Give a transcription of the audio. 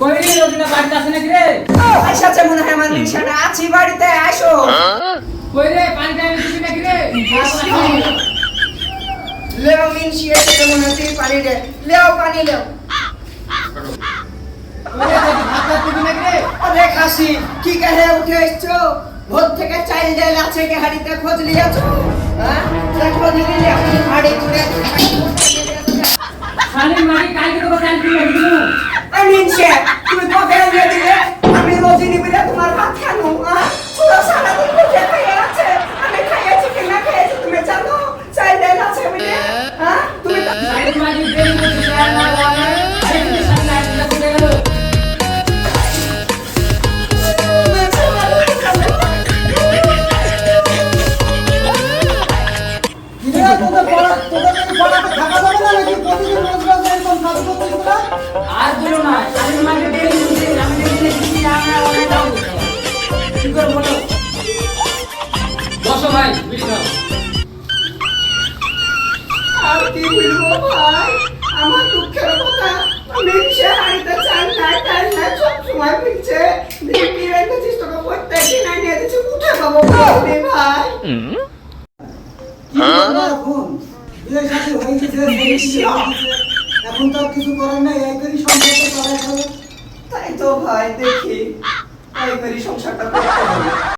কই রে রবিনা বাড়িতে আছে নাকি রে? আইসাছে মনে হয় আমার মিশাটা আছি বাড়িতে আসো। কই রে পানি টাইম দিবি নাকি রে? লেও মিনসি এসে মনে হচ্ছে পানি দে, লেও পানি লেও। কই রে তুই ভাত ভাত দিবি নাকি রে? আরে খাসি কি কাহে উঠে এসছো? ভোর থেকে চাইল ডাল আছে কি হাড়িতে খোঁজ লিয়াছো? হ্যাঁ দেখো দিদি আপনি হাড়ি তুলে খালি মারি কালকে তো কাল দিবি নাকি? মিনসি তুমি কবে এনে দিলে? আমি রোজিনি বিলে তোমার ভাত খানো। পুরো সারা দিন বসে খেয়ে আছে। আমি খাইয়েছি কি না খাইয়েছি তুমি জানো? চাইল ডাল আছে বলে তুমি খালি মারি দেরি করছিস আর না বলে আরে তুই সামনে আসলে চলে গেল আর বলো না খালি মারি দেরি করছিস আমি দেখি কি আমরা ওখানে যাও কি করে বলো বসো ভাই বিড়ি খাও আর কি বলবো ভাই আমার দুঃখের কথা মিনসি হাড়িতে চাল নাই ডাল নাই সব সময় ফিরছে দিদি রেখেছিস তোকে প্রত্যেক দিন এনে দিচ্ছি উঠে পাবো বলবি ভাই এখন তো আর কিছু করার নাই একবারই সম্পর্ক করাই হবে। তাই তো ভাই দেখি তাই করি সংসারটা করতে হবে